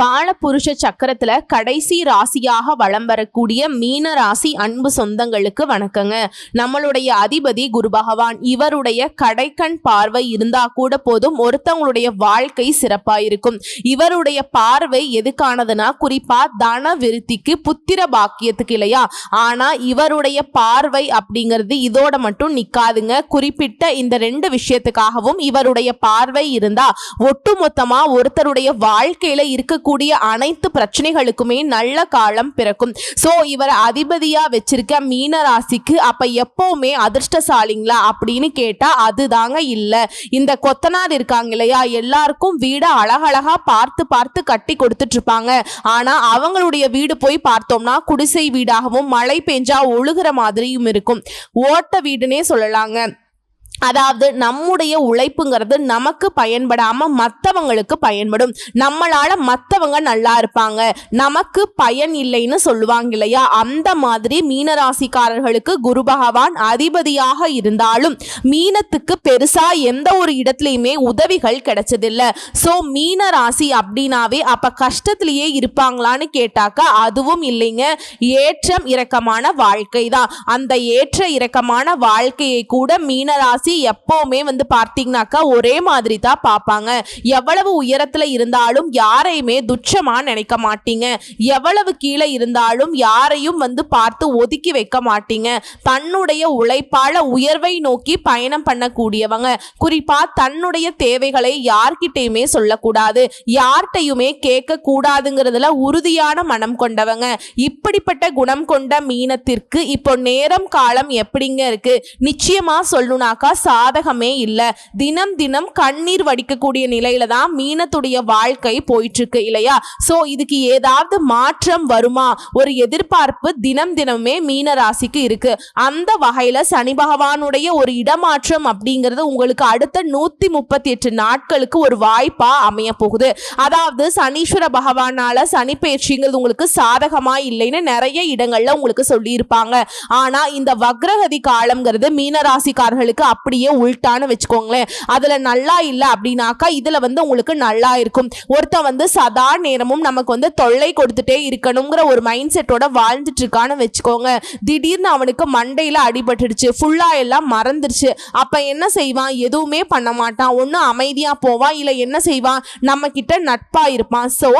காலபுருஷ சக்கரத்துல கடைசி ராசியாக வலம் வரக்கூடிய மீன ராசி அன்பு சொந்தங்களுக்கு வணக்கங்க. நம்மளுடைய அதிபதி குரு பகவான், இவருடைய கடைக்கண் பார்வை இருந்தா கூட போதும் ஒருத்தவங்களுடைய வாழ்க்கை சிறப்பா இருக்கும். இவருடைய பார்வை எதுக்கானதுன்னா குறிப்பா தன விருத்திக்கு, புத்திர பாக்கியத்துக்கு இல்லையா. ஆனா இவருடைய பார்வை அப்படிங்கிறது இதோட மட்டும் நிக்காதுங்க. குறிப்பிட்ட இந்த 2 விஷயத்துக்காகவும் இவருடைய பார்வை இருந்தா ஒட்டுமொத்தமா ஒருத்தருடைய வாழ்க்கையில இருக்கக்கூடிய அனைத்து பிரச்சனைகளுக்குமே நல்ல காலம் பிறக்கும். சோ இவர் அதிபதியா வச்சிருக்க மீன ராசிக்கு அப்ப எப்பவுமே அதிர்ஷ்டசாலிங்களா அப்படின்னு கேட்டா அதுதாங்க இல்ல. இந்த கொத்தனார் இருக்காங்க இல்லையா, எல்லாருக்கும் வீட அழகழகா பார்த்து பார்த்து கட்டி கொடுத்துட்டு இருப்பாங்க. ஆனா அவங்களுடைய வீடு போய் பார்த்தோம்னா குடிசை வீடாகவும் மழை பெஞ்சா ஒழுகுற மாதிரியும் இருக்கும். ஓட்ட வீடுனே சொல்லலாங்க. அதாவது நம்முடைய உழைப்புங்கிறது நமக்கு பயன்படாம மற்றவங்களுக்கு பயன்படும். நம்மளால மற்றவங்க நல்லா இருப்பாங்க, நமக்கு பயன் இல்லைன்னு சொல்லுவாங்க இல்லையா. அந்த மாதிரி மீனராசிக்காரர்களுக்கு குரு பகவான் அதிபதியாக இருந்தாலும் மீனத்துக்கு பெருசா எந்த ஒரு இடத்துலையுமே உதவிகள் கிடைச்சதில்லை. ஸோ மீனராசி அப்படின்னாவே அப்ப கஷ்டத்திலேயே இருப்பாங்களான்னு கேட்டாக்கா அதுவும் இல்லைங்க. ஏற்றம் இறக்கமான வாழ்க்கை தான். அந்த ஏற்ற இறக்கமான வாழ்க்கையை கூட மீனராசி எப்பவுமே பார்த்தீங்கன்னாக்கா ஒரே மாதிரி தான் பார்ப்பாங்க. எவ்வளவு உயரத்துல இருந்தாலும் யாரையுமே துச்சமா நினைக்க மாட்டீங்க. எவ்வளவு கீழே இருந்தாலும் யாரையும் பார்த்து ஒதுக்கி வைக்க மாட்டீங்க. தன்னுடைய உழைப்பால உயர்வை நோக்கி பயணம் பண்ணக்கூடியவங்க. குறிப்பா தன்னுடைய தேவைகளை யார்கிட்டையுமே சொல்லக்கூடாது, யார்கிட்டையுமே கேட்க கூடாதுங்கிறதுல உறுதியான மனம் கொண்டவங்க. இப்படிப்பட்ட குணம் கொண்ட மீனத்திற்கு இப்போ நேரம் காலம் எப்படிங்க இருக்கு? நிச்சயமா சொல்லணும்னாக்கா சாதகமே இல்ல. தினம் தினம் கண்ணீர் வடிக்கக்கூடிய நிலையில தான் மீனத்துடைய வாழ்க்கை போயிட்டு இருக்கு இல்லையா. சோ இதுக்கு ஏதாவது மாற்றம் வருமா? ஒரு எதிர்பார்ப்பு தினம் தினமே மீன ராசிக்கு இருக்கு. அந்த வகையில சனி பகவானுடைய ஒரு இடமாற்றம் அப்படிங்கிறது உங்களுக்கு அடுத்த 138 நாட்களுக்கு ஒரு வாய்ப்பா அமைய போகுது. அதாவது சனீஸ்வர பகவானால சனி பயிற்சிங்கிறது உங்களுக்கு சாதகமா இல்லைன்னு நிறைய இடங்கள்ல உங்களுக்கு சொல்லி இருப்பாங்க. ஆனா இந்த வக்ரகதி காலம்ங்கிறது மீனராசிக்காரர்களுக்கு அப்படியே உள்டான்னு வச்சுக்கோங்களேன். அதுல நல்லா இல்ல அப்படின்னாக்கா இதுல உங்களுக்கு நல்லா இருக்கும். ஒருத்தன் சதா நேரமும் நமக்கு தொல்லை கொடுத்துட்டே இருக்கணுங்கிற ஒரு மைண்ட் செட்டோட வாழ்ந்துட்டு இருக்கான்னு வச்சுக்கோங்க. திடீர்னு அவனுக்கு மண்டையில அடிபட்டுடுச்சு, ஃபுல்லா எல்லாம் மறந்துருச்சு. அப்ப என்ன செய்வான்? எதுவுமே பண்ண மாட்டான். ஒண்ணு அமைதியா போவான், இல்ல என்ன செய்வான், நம்ம கிட்ட நட்பா இருப்பான். சோ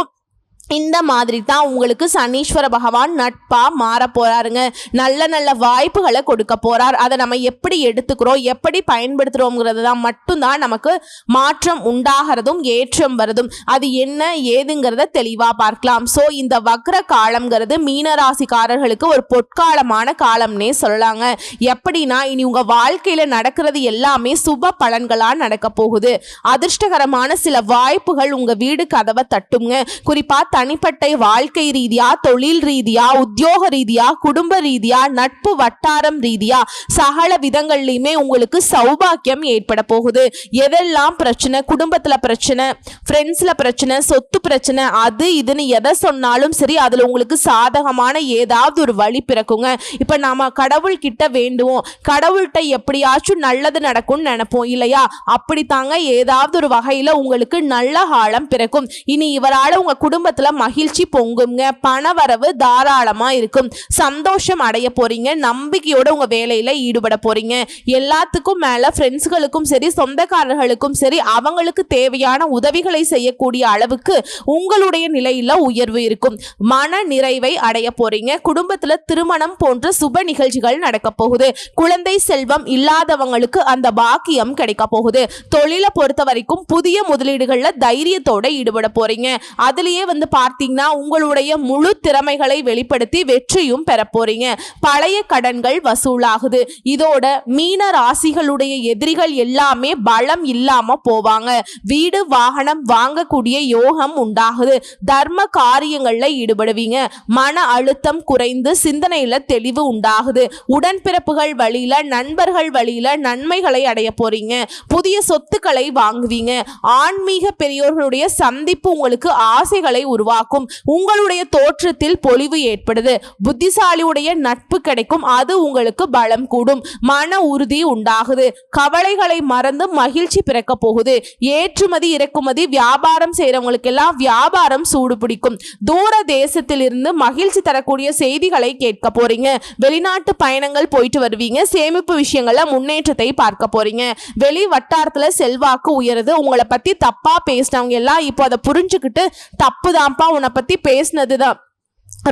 இந்த மாதிரி தான் உங்களுக்கு சனீஸ்வர பகவான் நட்பா மாற போறாருங்க. நல்ல நல்ல வாய்ப்புகளை கொடுக்க போறார். அதை நம்ம எப்படி எடுத்துக்கிறோம், எப்படி பயன்படுத்துறோம்ங்கிறது தான் மட்டும்தான் நமக்கு மாற்றம் உண்டாகிறதும் ஏற்றம் வருதும். அது என்ன ஏதுங்கிறத தெளிவா பார்க்கலாம். ஸோ இந்த வக்ர காலம்ங்கிறது மீனராசிக்காரர்களுக்கு ஒரு பொற்காலமான காலம்னே சொல்லலாங்க. எப்படின்னா இனி உங்க வாழ்க்கையில நடக்கிறது எல்லாமே சுப பலன்களா நடக்க போகுது. அதிர்ஷ்டகரமான சில வாய்ப்புகள் உங்க வீடு கதவை தட்டுங்க. குறிப்பா தனிப்பட்ட வாழ்க்கை ரீதியா, தொழில் ரீதியா, உத்தியோக ரீதியா, குடும்ப ரீதியா, நட்பு வட்டாரம் ரீதியா சகல விதங்கள்லையுமே உங்களுக்கு சௌபாக்கியம் ஏற்பட போகுது. எதெல்லாம் பிரச்சனை, குடும்பத்துல பிரச்சனை, ஃப்ரெண்ட்ஸ்ல பிரச்சனை, சொத்து பிரச்சனை, அது இதுன்னு எதை சொன்னாலும் சரி அதுல உங்களுக்கு சாதகமான ஏதாவது ஒரு வழி பிறக்குங்க. இப்ப நாம கடவுள் கிட்ட வேண்டுவோம், கடவுள்கிட்ட எப்படியாச்சும் நல்லது நடக்கும்னு நினைப்போம் இல்லையா. அப்படித்தாங்க ஏதாவது ஒரு வகையில உங்களுக்கு நல்ல காலம் பிறக்கும். இனி இவரால உங்க குடும்பத்துல மகிழ்ச்சி பொங்குங்க, பணவரவு தாராளமா இருக்கும், சந்தோஷம் அடைய போறீங்க, நம்பிக்கையோட உங்க வேலையில ஈடுபட போறீங்க. எல்லாத்துக்கும் மேல ஃப்ரெண்ட்ஸ்களுக்கும் சரி, சொந்தக்காரர்களுக்கும் சரி, அவங்களுக்கு தேவையான உதவிகளை செய்யக்கூடிய அளவுக்கு உங்களுடைய நிலையில உயர்வு இருக்கும். மன நிறைவை அடைய போறீங்க. குடும்பத்துல திருமணம் போன்ற சுப நிகழ்ச்சிகள் நடக்க போகுது. குழந்தை செல்வம் இல்லாதவங்களுக்கு அந்த பாக்கியம் கிடைக்க போகுது. தொழிலை பொறுத்த வரைக்கும் புதிய முதலீடுகள்ல தைரியத்தோட ஈடுபட போறீங்க. அதுலயே பார்த்தீங்கன்னா உங்களுடைய முழு திறமைகளை வெளிப்படுத்தி வெற்றியும் பெற போறீங்க. பழைய கடன்கள் வசூலாகுது. இதோட மீன ராசிகளுடைய எதிரிகள் எல்லாமே பலம் இல்லாம போவாங்க. வீடு வாகனம் வாங்கக்கூடிய யோகம் உண்டாகுது. தர்ம காரியங்கள்ல ஈடுபடுவீங்க. மன அழுத்தம் குறைந்து சிந்தனையில தெளிவு உண்டாகுது. உடன்பிறப்புகள் வழியில, நண்பர்கள் வழியில நன்மைகளை அடைய போறீங்க. புதிய சொத்துக்களை வாங்குவீங்க. ஆன்மீக பெரியோர்களுடைய சந்திப்பு உங்களுக்கு ஆசைகளை உருவாக்கும். உங்களுடைய தோற்றத்தில் பொலிவு ஏற்படுது. புத்திசாலியுடைய நட்பு கிடைக்கும். அது உங்களுக்கு பலம் கூடும். மன உறுதி உண்டாகுது. கவலைகளை மறந்து மகிழ்ச்சி பிறக்க போகுது. ஏற்றுமதி இறக்குமதி வியாபாரம் செய்யறவங்களுக்கு எல்லாம் வியாபாரம் சூடு பிடிக்கும். தூர தேசத்தில் இருந்து மகிழ்ச்சி தரக்கூடிய செய்திகளை கேட்க போறீங்க. வெளிநாட்டு பயணங்கள் போயிட்டு வருவீங்க. சேமிப்பு விஷயங்கள்ல முன்னேற்றத்தை பார்க்க போறீங்க. வெளி வட்டாரத்துல செல்வாக்கு உயருது. உங்களை பத்தி தப்பா பேசினவங்க எல்லாம் இப்போ அதை புரிஞ்சுக்கிட்டு தப்புதான்ப்பா, உன்னை பத்தி பேசினதுதான்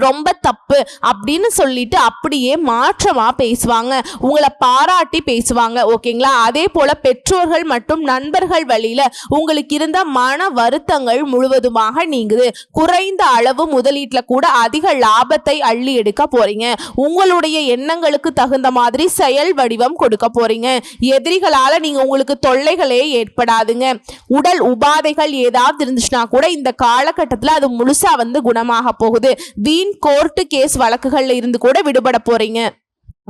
ரொம்ப தப்பு அப்படின்னு சொல்லிட்டு அப்படியே மாற்றமா பேசுவாங்க. உங்களை பாராட்டி பேசுவாங்க. ஓகேங்களா? அதே போல பெற்றோர்கள் மற்றும் நண்பர்கள் வழியில உங்களுக்கு இருந்த மன வருத்தங்கள் முழுவதுமாக நீங்குது. குறைந்த அளவு முதலீட்டுல கூட அதிக லாபத்தை அள்ளி எடுக்க போறீங்க. உங்களுடைய எண்ணங்களுக்கு தகுந்த மாதிரி செயல் வடிவம் கொடுக்க போறீங்க. எதிரிகளால நீங்க உங்களுக்கு தொல்லைகளே ஏற்படாதுங்க. உடல் உபாதைகள் ஏதாவது இருந்துச்சுன்னா கூட இந்த காலகட்டத்தில் அது முழுசா குணமாக போகுது. கோர்ட்டு கேஸ் வழக்குகள்ல இருந்து கூட விடுபட போறீங்க.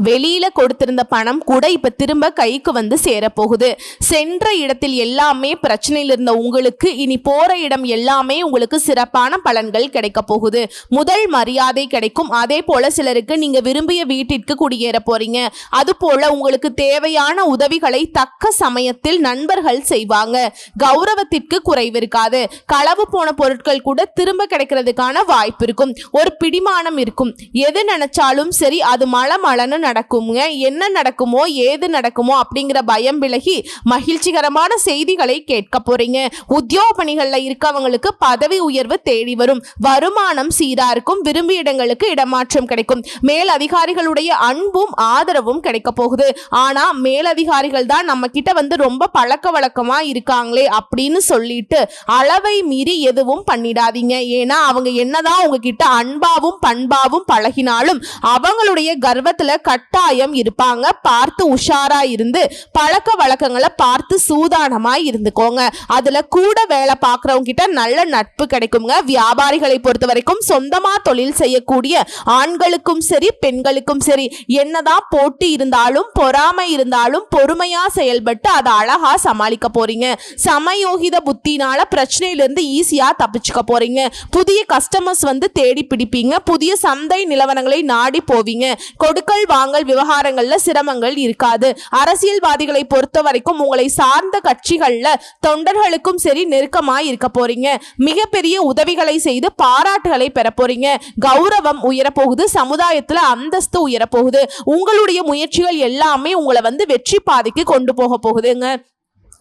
வெளியில கொடுத்திருந்த பணம் கூட இப்ப திரும்ப கைக்கு சேரப்போகுது. சென்ற இடத்தில் எல்லாமே பிரச்சனையில் இருந்த உங்களுக்கு இனி போற இடம் எல்லாமே உங்களுக்கு சிறப்பான பலன்கள் கிடைக்க போகுது. முதல் மரியாதை கிடைக்கும். அதே போல சிலருக்கு நீங்க விரும்பிய வீட்டிற்கு குடியேற போறீங்க. அது போல உங்களுக்கு தேவையான உதவிகளை தக்க சமயத்தில் நண்பர்கள் செய்வாங்க. கௌரவத்திற்கு குறைவு இருக்காது. களவு போன பொருட்கள் கூட திரும்ப கிடைக்கிறதுக்கான வாய்ப்பு இருக்கும். ஒரு பிடிமானம் இருக்கும். எது நினைச்சாலும் சரி அது மளமளன்னு நடக்குங்க. என்ன நடக்குமோ ஏது நடக்குமோ அப்படிங்கிற பயம் விலகி மகிழ்ச்சிகரமான செய்திகளை கேட்க போறீங்க. உத்தியோக பணிகள்ல இருக்கவங்களுக்கு பதவி உயர்வு தேடி வரும். வருமானம் சீரா இருக்கும். விரும்பிய இடங்களுக்கு இடமாற்றம் கிடைக்கும். மேல் அதிகாரிகளுடைய அன்பும் ஆதரவும் கிடைக்க போகுது. ஆனா மேலதிகாரிகள் தான் நம்ம கிட்ட ரொம்ப பழக்க வழக்கமா இருக்காங்களே அப்படின்னு சொல்லிட்டு அளவை மீறி எதுவும் பண்ணிடாதீங்க. ஏன்னா அவங்க என்னதான் உங்ககிட்ட அன்பாவும் பண்பாவும் பழகினாலும் அவங்களுடைய கர்வத்துல கட்டாயம் இருப்பாங்க. பார்த்து உஷாரா இருந்து பழக்க வழக்கங்களை பார்த்து சூதானமா இருந்துக்கோங்க. அதுல கூட வேலை பார்க்கறவங்க கிட்ட நல்ல நட்பு கிடைக்குங்க. வியாபாரிகளை பொறுத்த வரைக்கும் சொந்தமா தொழில் செய்யக்கூடிய ஆண்களுக்கும் சரி பெண்களுக்கும் சரி என்னதான் போட்டி இருந்தாலும் பொறாமை இருந்தாலும் பொறுமையா செயல்பட்டு அதை அழகா சமாளிக்க போறீங்க. சமயோகித புத்தினால பிரச்சனையிலிருந்து ஈஸியா தப்பிச்சுக்க போறீங்க. புதிய கஸ்டமர்ஸ் தேடி பிடிப்பீங்க. புதிய சந்தை நிலவரங்களை நாடி போவீங்க. கொடுக்கல் வாங்கல் விவகாரங்கள்ல சிரமங்கள் இருக்காது. அரசியல்வாதிகளை பொறுத்த வரைக்கும் உங்களை சார்ந்த கட்சிகள்ல தொண்டர்களுக்கும் சரி நெருக்கமாய் இருக்க போறீங்க. மிகப்பெரிய உதவிகளை செய்து பாராட்டுகளை பெற போறீங்க. கௌரவம் உயரப்போகுது. சமுதாயத்துல அந்தஸ்து உயரப்போகுது. உங்களுடைய முயற்சிகள் எல்லாமே உங்களை வெற்றி பாதைக்கு கொண்டு போக போகுதுங்க.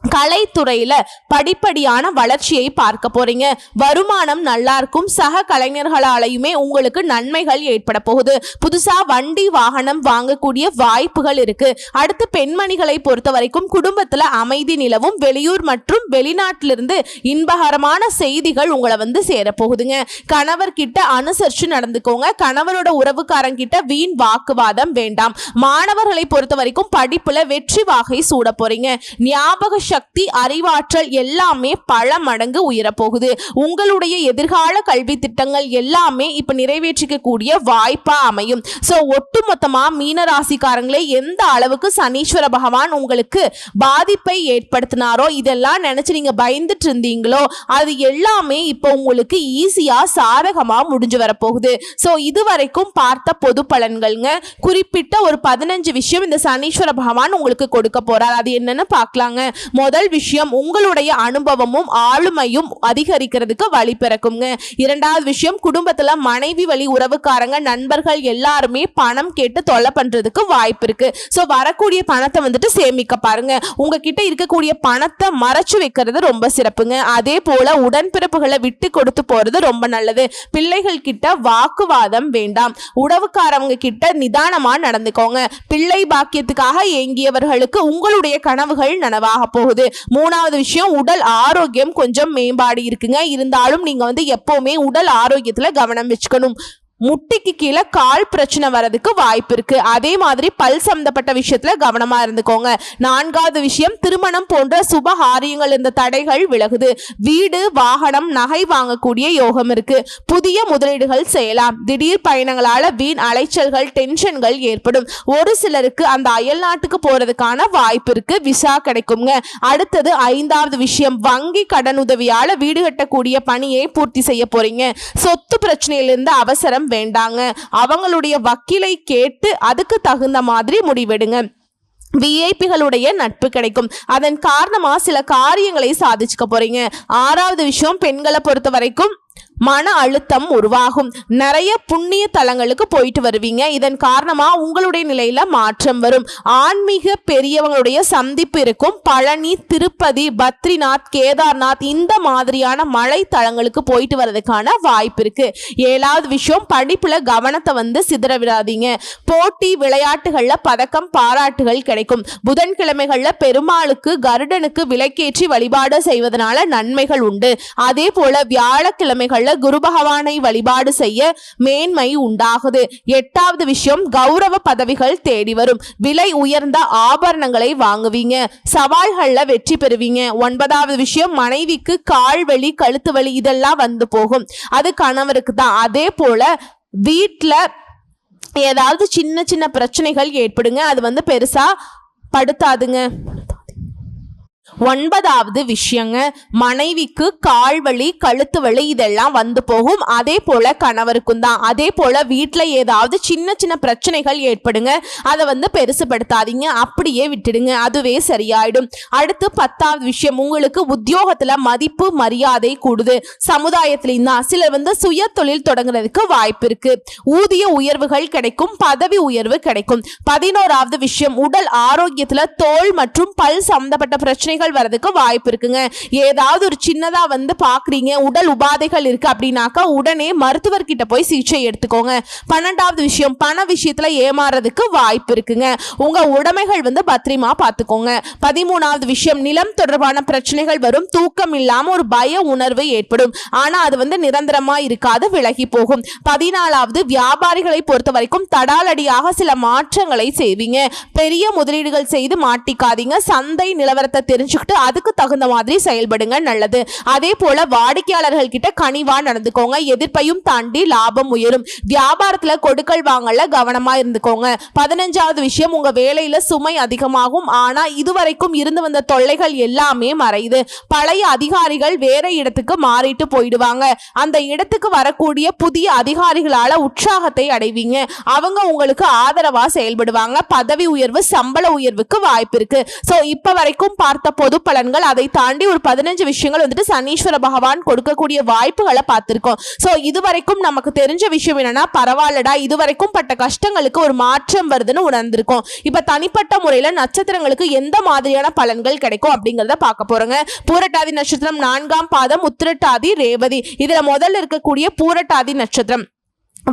கலைத்துறையில படிப்படியான வளர்ச்சியை பார்க்க போறீங்க. வருமானம் நல்லா இருக்கும். சக கலைஞர்களாலையுமே உங்களுக்கு நன்மைகள் ஏற்பட போகுது. புதுசா வண்டி வாகனம் வாங்கக்கூடிய வாய்ப்புகள் இருக்கு. அடுத்து பெண்மணிகளை பொறுத்த வரைக்கும் குடும்பத்துல அமைதி நிலவும். வெளியூர் மற்றும் வெளிநாட்டிலிருந்து இன்பகரமான செய்திகள் உங்களை சேர போகுதுங்க. கணவர்கிட்ட அனுசரிச்சு நடந்துக்கோங்க. கணவரோட உறவுக்காரங்கிட்ட வீண் வாக்குவாதம் வேண்டாம். மாணவர்களை பொறுத்த வரைக்கும் படிப்புல வெற்றி வாகை சூட போறீங்க. ஞாபக சக்தி அறிவாற்றல் எல்லாமே பல மடங்கு உயரப்போகுது. உங்களுடைய எதிர்கால கல்வி திட்டங்கள் எல்லாமே இப்ப நிறைவேற்றிக்க கூடிய வாய்ப்பா அமையும். சோ ஒட்டுமொத்தமா மீனராசிக்காரங்களே எந்த அளவுக்கு சனீஸ்வர பகவான் உங்களுக்கு பாதிப்பை ஏற்படுத்தினாரோ இதெல்லாம் நினைச்சு நீங்க பயந்துட்டு இருந்தீங்களோ அது எல்லாமே இப்ப உங்களுக்கு ஈஸியா சாதகமா முடிஞ்சு வரப்போகுது. சோ இதுவரைக்கும் பார்த்த பொது பலன்கள்ங்க. குறிப்பிட்ட ஒரு 15 விஷயம் இந்த சனீஸ்வர பகவான் உங்களுக்கு கொடுக்க போறார். அது என்னன்னு பார்க்கலாங்க. முதல் விஷயம், உங்களுடைய அனுபவமும் ஆளுமையும் அதிகரிக்கிறதுக்கு வழி பிறக்குங்க. இரண்டாவது விஷயம், குடும்பத்துல மனைவி வழி உறவுக்காரங்க நண்பர்கள் எல்லாருமே பணம் கேட்டு தொல்லை பண்றதுக்கு வாய்ப்பு இருக்கு. சோ வரக்கூடிய பணத்தை சேமிக்க பாருங்க. உங்ககிட்ட இருக்கக்கூடிய பணத்தை மறைச்சு வைக்கிறது ரொம்ப சிறப்புங்க. அதே போல உடன்பிறப்புகளை விட்டு கொடுத்து போறது ரொம்ப நல்லது. பிள்ளைகள் கிட்ட வாக்குவாதம் வேண்டாம். உறவுக்காரவங்க கிட்ட நிதானமா நடந்துக்கோங்க. பிள்ளை பாக்கியத்துக்காக ஏங்கியவர்களுக்கு உங்களுடைய கனவுகள் நனவாக போகுது. மூணாவது விஷயம், உடல் ஆரோக்கியம் கொஞ்சம் மேம்பாடு இருக்குங்க. இருந்தாலும் நீங்க எப்பவுமே உடல் ஆரோக்கியத்துல கவனம் வச்சுக்கணும். முட்டிக்கு கீழே கால் பிரச்சனை வரதுக்கு வாய்ப்பு இருக்கு. அதே மாதிரி பல் சம்பந்தப்பட்ட விஷயத்துல கவனமா இருந்துக்கோங்க. 4வது விஷயம், திருமணம் போன்ற சுப காரியங்கள் இந்த தடைகள் விலகுது. வீடு, வாகனம், நகை வாங்கக்கூடிய யோகம் இருக்கு. புதிய முதலீடுகள் செய்யலாம். திடீர் பயணங்களால வீண் அலைச்சல்கள், டென்ஷன்கள் ஏற்படும். ஒரு சிலருக்கு அந்த அயல் நாட்டுக்கு போறதுக்கான வாய்ப்பு இருக்கு. விசா கிடைக்குங்க. அடுத்தது 5வது விஷயம், வங்கி கடன் உதவியால வீடு கட்டக்கூடிய பணியை பூர்த்தி செய்ய போறீங்க. சொத்து பிரச்சனையிலிருந்து அவசரம் வேண்டாங்க. அவங்களுடைய வக்கீலை கேட்டு அதுக்கு தகுந்த மாதிரி முடிவெடுங்க. விஐபிகளுடைய நட்பு கிடைக்கும். அதன் காரணமா சில காரியங்களை சாதிச்சுக்க போறீங்க. 6வது விஷயம், பெண்களை பொறுத்த வரைக்கும் மன அழுத்தம் உருவாகும். நிறைய புண்ணிய தலங்களுக்கு போயிட்டு வருவீங்க. இதன் காரணமா உங்களுடைய நிலையில மாற்றம் வரும். ஆன்மீக பெரியவங்களுடைய சந்திப்பு இருக்கும். பழனி, திருப்பதி, பத்ரிநாத், கேதார்நாத் இந்த மாதிரியான மலை தலங்களுக்கு போயிட்டு வர்றதுக்கான வாய்ப்பு இருக்கு. 7வது விஷயம், படிப்புல கவனத்தை சிதற விடாதீங்க. போட்டி விளையாட்டுகள்ல பதக்கம், பாராட்டுகள் கிடைக்கும். புதன்கிழமைகள்ல பெருமாளுக்கு, கருடனுக்கு விளக்கேற்றி வழிபாடு செய்வதனால நன்மைகள் உண்டு. அதே போல வியாழக்கிழமைகள்ல குரு பகவானை வழிபாடு செய்ய மேன்மை உண்டாகுது. 8வது விஷயம், கௌரவ பதவிகள் தேடி வரும். விலை உயர்ந்த ஆபரணங்களை வாங்குவீங்க. சவால்கள்ல வெற்றி பெறுவீங்க. 9வது விஷயம், மனைவிக்கு கால் வலி, கழுத்து வலி இதெல்லாம் வந்து போகும். அது கணவருக்கு தான். அதே போல வீட்டுல ஏதாவது சின்ன சின்ன பிரச்சனைகள் ஏற்படுங்க. அது பெருசா படுத்தாதுங்க. 9வது விஷயங்க, மனைவிக்கு கால் வலி, கழுத்து வலி இதெல்லாம் வந்து போகும். அதே போல கணவருக்கும் தான். அதே போல வீட்டுல ஏதாவது சின்ன சின்ன பிரச்சனைகள் ஏற்படுங்க. அதை பெருசுபடுத்தாதீங்க, அப்படியே விட்டுடுங்க. அதுவே சரியாயிடும். அடுத்து 10வது விஷயம், உங்களுக்கு உத்தியோகத்துல மதிப்பு, மரியாதை கூடுது. சமுதாயத்திலையும் தான். சிலர் சுய தொழில் தொடங்குறதுக்கு வாய்ப்பு இருக்கு. ஊதிய உயர்வுகள் கிடைக்கும். பதவி உயர்வு கிடைக்கும். 11வது விஷயம், உடல் ஆரோக்கியத்துல தோல் மற்றும் பல் சம்பந்தப்பட்ட பிரச்சனைகள் வரதுக்கு வாய்ப்பு இருக்குங்க. ஏதாவது ஒரு சின்னதா பாக்குறீங்க, உடல் உபாதைகள் இருக்கு அப்படின்னாக்கா உடனே மருத்துவர்கிட்ட போய் சிகிச்சை எடுத்துக்கோங்க. 12வது விஷயம், பண விஷயத்துல ஏமாறதுக்கு வாய்ப்பு இருக்குங்க. உங்க உடைமைகள் பத்திரமா பார்த்துக்கோங்க. 13வது விஷயம், நிலம் தொடர்பான பிரச்சனைகள் வரும். தூக்கம் இல்லாம ஒரு பய உணர்வு ஏற்படும். ஆனா அது நிரந்தரமா இருக்காது, விலகி போகும். 14வது, வியாபாரிகளை பொறுத்த வரைக்கும் தடாலடியாக சில மாற்றங்களை செய்வீங்க. பெரிய முதலீடுகள் செய்து மாட்டிக்காதீங்க. சந்தை நிலவரத்தை தெரிஞ்சு அதுக்கு தகுந்த மாதிரி செயல்படுங்க, நல்லது. அதே போல வாடிக்கையாளர்கள் கிட்ட கனிவா நடந்துக்கோங்க. எதிர்ப்பையும் தாண்டி லாபம் உயரும். வியாபாரத்துல கொடுக்கல் வாங்கல கவனமா இருந்துக்கோங்க. 15வது விஷயம், உங்க வேலையில சுமை அதிகமாகும். ஆனா இதுவரைக்கும் இருந்து வந்த தொல்லைகள் எல்லாமே மறையுது. பழைய அதிகாரிகள் வேற இடத்துக்கு மாறிட்டு போயிடுவாங்க. அந்த இடத்துக்கு வரக்கூடிய புதிய அதிகாரிகளால உற்சாகத்தை அடைவீங்க. அவங்க உங்களுக்கு ஆதரவா செயல்படுவாங்க. பதவி உயர்வு, சம்பள உயர்வுக்கு வாய்ப்பு இருக்கு. சோ இப்ப வரைக்கும் பார்த்த பொது பலன்கள், அதை தாண்டி ஒரு 15 விஷயங்கள் சனீஸ்வர பகவான் கொடுக்கக்கூடிய வாய்ப்புகளை பார்த்திருக்கோம். சோ இதுவரைக்கும் நமக்கு தெரிஞ்ச விஷயம் என்னன்னா, பரவாயில்லடா இதுவரைக்கும் பட்ட கஷ்டங்களுக்கு ஒரு மாற்றம் வருதுன்னு உணர்ந்திருக்கோம். இப்ப தனிப்பட்ட முறையில நட்சத்திரங்களுக்கு எந்த மாதிரியான பலன்கள் கிடைக்கும் அப்படிங்கறத பார்க்க போறோங்க. பூரட்டாதி நட்சத்திரம் 4ஆம் பாதம், உத்திரட்டாதி, ரேவதி. இதுல முதல்ல இருக்கக்கூடிய பூரட்டாதி நட்சத்திரம்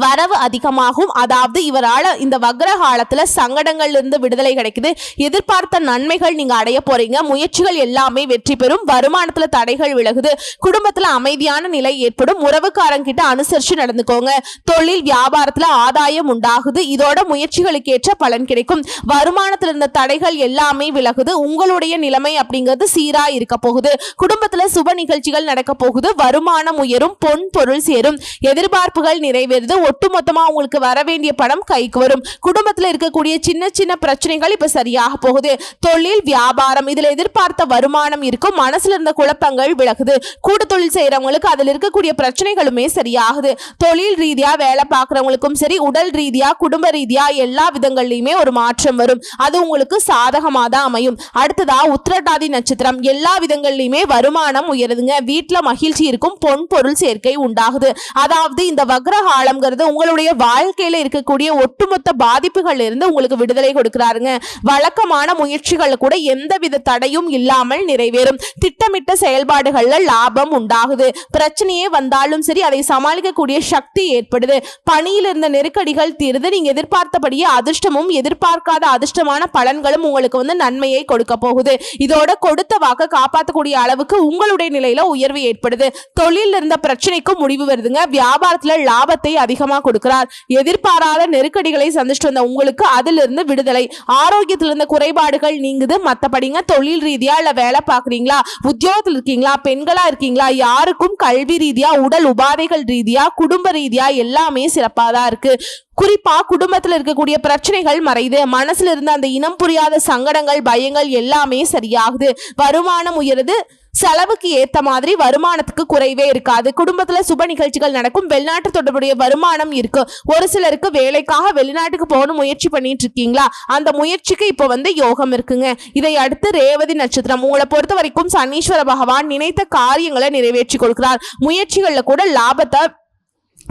வரவு அதிகமாகும். அதாவது இவரால இந்த வக்ர காலத்துல சங்கடங்கள்ல இருந்து விடுதலை கிடைக்குது. எதிர்பார்த்த நன்மைகள் நீங்க அடைய போறீங்க. முயற்சிகள் எல்லாமே வெற்றி பெறும். வருமானத்துல தடைகள் விலகுது. குடும்பத்துல அமைதியான நிலை ஏற்படும். உறவுக்காரங்கிட்ட அனுசரிச்சு நடந்துக்கோங்க. தொழில் வியாபாரத்துல ஆதாயம் உண்டாகுது. இதோட முயற்சிகளுக்கு ஏற்ற பலன் கிடைக்கும். வருமானத்துல இருந்த தடைகள் எல்லாமே விலகுது. உங்களுடைய நிலைமை அப்படிங்கிறது சீரா இருக்க போகுது. குடும்பத்துல சுப நிகழ்ச்சிகள் நடக்க போகுது. வருமானம் உயரும். பொன் பொருள் சேரும். எதிர்பார்ப்புகள் நிறைவேறுது. ஒட்டுமொத்தமா உங்களுக்கு வர வேண்டிய பணம் கைக்கு வரும். குடும்பத்தில் இருக்கக்கூடிய சின்ன சின்ன பிரச்சனைகள் இப்ப சரியாக போகுது. தொழில் வியாபாரம் இதுல எதிர்பார்த்த வருமானம் இருக்கும். மனசுல இருந்த குழப்பங்கள் விலகுது. கூட்டு தொழில் செய்யறவங்களுக்கு அதுல இருக்கக்கூடிய பிரச்சனைகளுமே சரியாகுது. தொழில் ரீதியா வேலை பார்க்கறவங்களுக்கும் சரி, உடல் ரீதியா, குடும்ப ரீதியா எல்லா விதங்கள்லயுமே ஒரு மாற்றம் வரும். அது உங்களுக்கு சாதகமா தான் அமையும். அடுத்ததா உத்திரட்டாதி நட்சத்திரம், எல்லா விதங்கள்லயுமே வருமானம் உயருதுங்க. வீட்டுல மகிழ்ச்சி இருக்கும். பொன் பொருள் சேர்க்கை உண்டாகுது. அதாவது இந்த வக்ரகாலம் உங்களுடைய வாழ்க்கையில இருக்கக்கூடிய ஒட்டுமொத்த பாதிப்புகள் இருந்து உங்களுக்கு விடுதலை கொடுக்கிறாருங்க. வழக்கமான முயற்சிகள் கூட எந்தவித தடையும் இல்லாமல் நிறைவேறும். திட்டமிட்ட செயல்பாடுகள்ல லாபம் உண்டாகுது. பிரச்சனையே வந்தாலும் சரி அதை சமாளிக்கக்கூடிய சக்தி ஏற்படுது. பணியில் இருந்த நெருக்கடிகள் தீருது. நீங்க எதிர்பார்த்தபடியே அதிர்ஷ்டமும் எதிர்பார்க்காத அதிர்ஷ்டமான பலன்களும் உங்களுக்கு நன்மையை கொடுக்க போகுது. இதோட கொடுத்த வாக்க காப்பாற்றக்கூடிய அளவுக்கு உங்களுடைய நிலையில உயர்வு ஏற்படுது. தொழில் இருந்த பிரச்சனைக்கு முடிவு வருதுங்க. வியாபாரத்துல லாபத்தை அதிகம் அதிகமா கொடுக்கிறார். எதிர்பாராத நெருக்கடிகளை சந்திச்சுட்டு வந்த உங்களுக்கு அதிலிருந்து விடுதலை. ஆரோக்கியத்தில் இருந்த குறைபாடுகள் நீங்குது. மத்தபடிங்க தொழில் ரீதியா இல்ல வேலை பாக்குறீங்களா, உத்தியோகத்தில் இருக்கீங்களா, பெண்களா இருக்கீங்களா, யாருக்கும் கல்வி ரீதியா, உடல் உபாதைகள் ரீதியா, குடும்ப ரீதியா எல்லாமே சிறப்பாதான் இருக்கு. குறிப்பா குடும்பத்துல இருக்கக்கூடிய பிரச்சனைகள் மறையுது. மனசுல இருந்த அந்த இனம் புரியாத சங்கடங்கள், பயங்கள் எல்லாமே சரியாகுது. வருமானம் உயருது. செலவுக்கு ஏத்த மாதிரி வருமானத்துக்கு குறைவே இருக்காது. குடும்பத்துல சுப நிகழ்ச்சிகள் நடக்கும். வெளிநாட்டு தொடர்புடைய வருமானம் இருக்கு. ஒரு சிலருக்கு வேலைக்காக வெளிநாட்டுக்கு போகணும் முயற்சி பண்ணிட்டு இருக்கீங்களா, அந்த முயற்சிக்கு இப்ப யோகம் இருக்குங்க. இதை அடுத்து ரேவதி நட்சத்திரம். உங்களை பொறுத்த வரைக்கும் சனீஸ்வர பகவான் நினைத்த காரியங்களை நிறைவேற்றி கொடுக்கிறார். முயற்சிகள்ல கூட லாபத்தை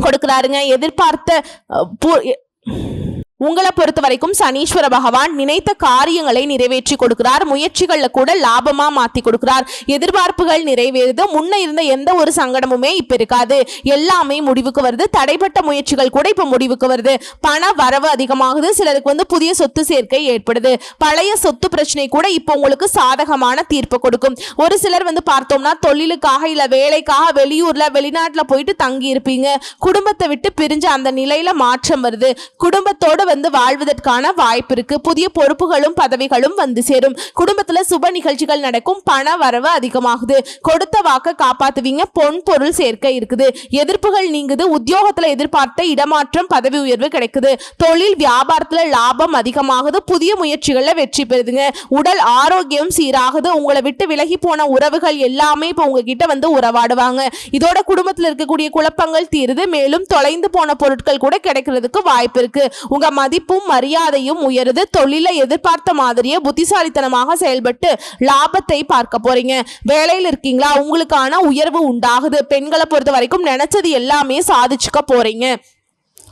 கொடுக்கிறாருங்க. உங்களை பொறுத்த வரைக்கும் சனீஸ்வர பகவான் நினைத்த காரியங்களை நிறைவேற்றி கொடுக்கிறார். முயற்சிகள்ல கூட லாபமா மாத்தி கொடுக்கிறார். எதிர்பார்ப்புகள் நிறைவேறுது. முன்ன இருந்த எந்த ஒரு சங்கடமுமே இப்ப இருக்காது. எல்லாமே முடிவுக்கு வருது. தடைப்பட்ட முயற்சிகள் கூட இப்ப முடிவுக்கு வருது. பண வரவு அதிகமாகுது. சிலருக்கு புதிய சொத்து சேர்க்கை ஏற்படுது. பழைய சொத்து பிரச்சனை கூட இப்ப உங்களுக்கு சாதகமான தீர்ப்பு கொடுக்கும். ஒரு சிலர் பார்த்தோம்னா தொழிலுக்காக இல்ல வேலைக்காக வெளியூர்ல வெளிநாட்டுல போயிட்டு தங்கி இருப்பீங்க. குடும்பத்தை விட்டு பிரிஞ்ச அந்த நிலையில மாற்றம் வருது. குடும்பத்தோட வாழ்வதற்கான வாய்ப்பு இருக்கு. புதிய பொறுப்புகளும் பதவிகளும் சேரும். குடும்பத்துல சுப நிகழ்ச்சிகள் நடக்கும். பண வரவு அதிகமாகுது. கொடுத்த வாக்க காப்பாத்துவீங்க. பொன் பொருள் சேர்க்கை இருக்குது. எதிர்ப்புகள் நீங்குது. உத்தியோகத்துல எதிர்பார்த்த இடமாற்றம், பதவி உயர்வு கிடைக்குது. தொழில் வியாபாரத்துல லாபம் அதிகமாகுது. புதிய முயற்சிகள்ல வெற்றி பெறுதுங்க. உடல் ஆரோக்கியம் சீராகுது. உங்களை விட்டு விலகி போன உறவுகள் எல்லாமே இப்ப உங்ககிட்ட உறவாடுவாங்க. இதோட குடும்பத்துல இருக்கக்கூடிய குழப்பங்கள் தீருது. மேலும் தொலைந்து போன பொருட்கள் கூட கிடைக்கிறதுக்கு வாய்ப்பு இருக்கு. உங்க மதிப்பும் மரியாதையும் உயருது. தொழில எதிர்பார்த்த மாதிரியே புத்திசாலித்தனமாக செயல்பட்டு லாபத்தை பார்க்க போறீங்க. வேலையில் இருக்கீங்களா, உங்களுக்கான உயர்வு உண்டாகுது. பெண்களை பொறுத்த வரைக்கும் நினைச்சது எல்லாமே சாதிச்சுக்க போறீங்க.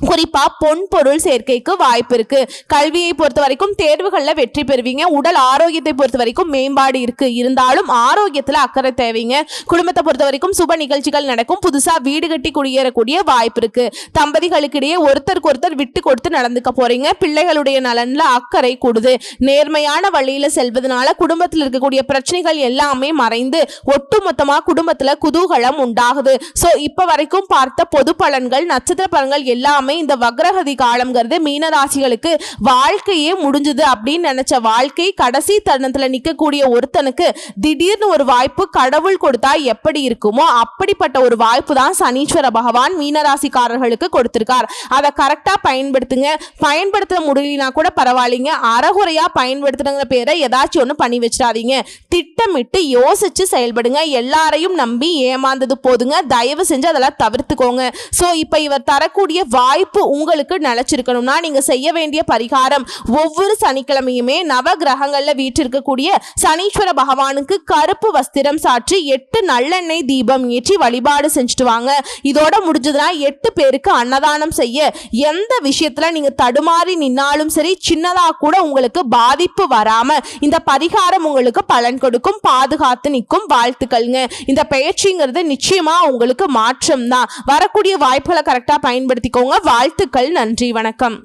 குறிப்பா பொன் பொருள் சேர்க்கைக்கு வாய்ப்பு இருக்கு. கல்வியை பொறுத்த வரைக்கும் தேர்வுகள்ல வெற்றி பெறுவீங்க. உடல் ஆரோக்கியத்தை பொறுத்த வரைக்கும் மேம்பாடு இருக்கு. இருந்தாலும் ஆரோக்கியத்துல அக்கறை தேவைங்க. குடும்பத்தை பொறுத்த வரைக்கும் சுப நிகழ்ச்சிகள் நடக்கும். புதுசா வீடு கட்டி குடியேறக்கூடிய வாய்ப்பு இருக்கு. தம்பதிகளுக்கு இடையே ஒருத்தருக்கு ஒருத்தர் விட்டு கொடுத்து நடந்துக்க போறீங்க. பிள்ளைகளுடைய நலன்ல அக்கறை கூடுது. நேர்மையான வழியில செல்வதனால குடும்பத்தில் இருக்கக்கூடிய பிரச்சனைகள் எல்லாமே மறைந்து ஒட்டுமொத்தமா குடும்பத்துல குதூகலம் உண்டாகுது. சோ இப்ப வரைக்கும் பார்த்த பொது பலன்கள், நட்சத்திர பலன்கள் எல்லாமே இந்த வக்ரகதி காலம்ங்கிறது மீன ராசிகளுக்கு வாழ்க்கையே முடிஞ்சது அப்படின்னு நினைச்ச வாழ்க்கை கடைசி தருணத்துல நிக்கக்கூடிய ஒருத்தனுக்கு திடீர்னு ஒரு வாய்ப்பு கடவுள் கொடுத்தா எப்படி இருக்குமோ அப்படிப்பட்ட ஒரு வாய்ப்பு தான் சனீஸ்வர பகவான் மீனராசிக்காரர்களுக்கு கொடுத்திருக்கார். அதை கரெக்டா பயன்படுத்துங்க. பயன்படுத்த முடியலனா கூட பரவாயில்லைங்க. அறகுறையா பயன்படுத்துறங்கிற பேரை ஏதாச்சும் ஒண்ணு பண்ணி வச்சிடாதீங்க. திட்டமிட்டு யோசிச்சு செயல்படுங்க. எல்லாரையும் நம்பி ஏமாந்தது போதுங்க. தயவு செஞ்சு அதெல்லாம் தவிர்த்துக்கோங்க. சோ இப்ப இவர் தரக்கூடிய வாய்ப்பு உங்களுக்கு நிலைச்சிருக்கணும்னா நீங்க செய்ய வேண்டிய பரிகாரம், ஒவ்வொரு சனிக்கிழமையுமே நவ கிரகங்கள்ல வீற்றிருக்கக்கூடிய சனீஸ்வர பகவானுக்கு கருப்பு வஸ்திரம் சாற்றி 8 நல்லெண்ணெய் தீபம் ஏற்றி வழிபாடு செஞ்சுட்டு வாங்க. இதோட முடிஞ்சதுன்னா 8 பேருக்கு அன்னதானம் செய்ய. எந்த விஷயத்துல நீங்க தடுமாறி நின்னாலும் சரி, சின்னதா கூட உங்களுக்கு பாதிப்பு வராம இந்த பரிகாரம் உங்களுக்கு பலன் கொடுக்கும். பாதுகாத்து நிற்கும். வாழ்த்துக்கள்ங்க. இந்த பயிற்சிங்கிறது நிச்சயமா உங்களுக்கு மாற்றம் தான். வரக்கூடிய வாய்ப்புகளை கரெக்டா பயன்படுத்திக்கோங்க. வாழ்த்துக்கள். நன்றி. வணக்கம்.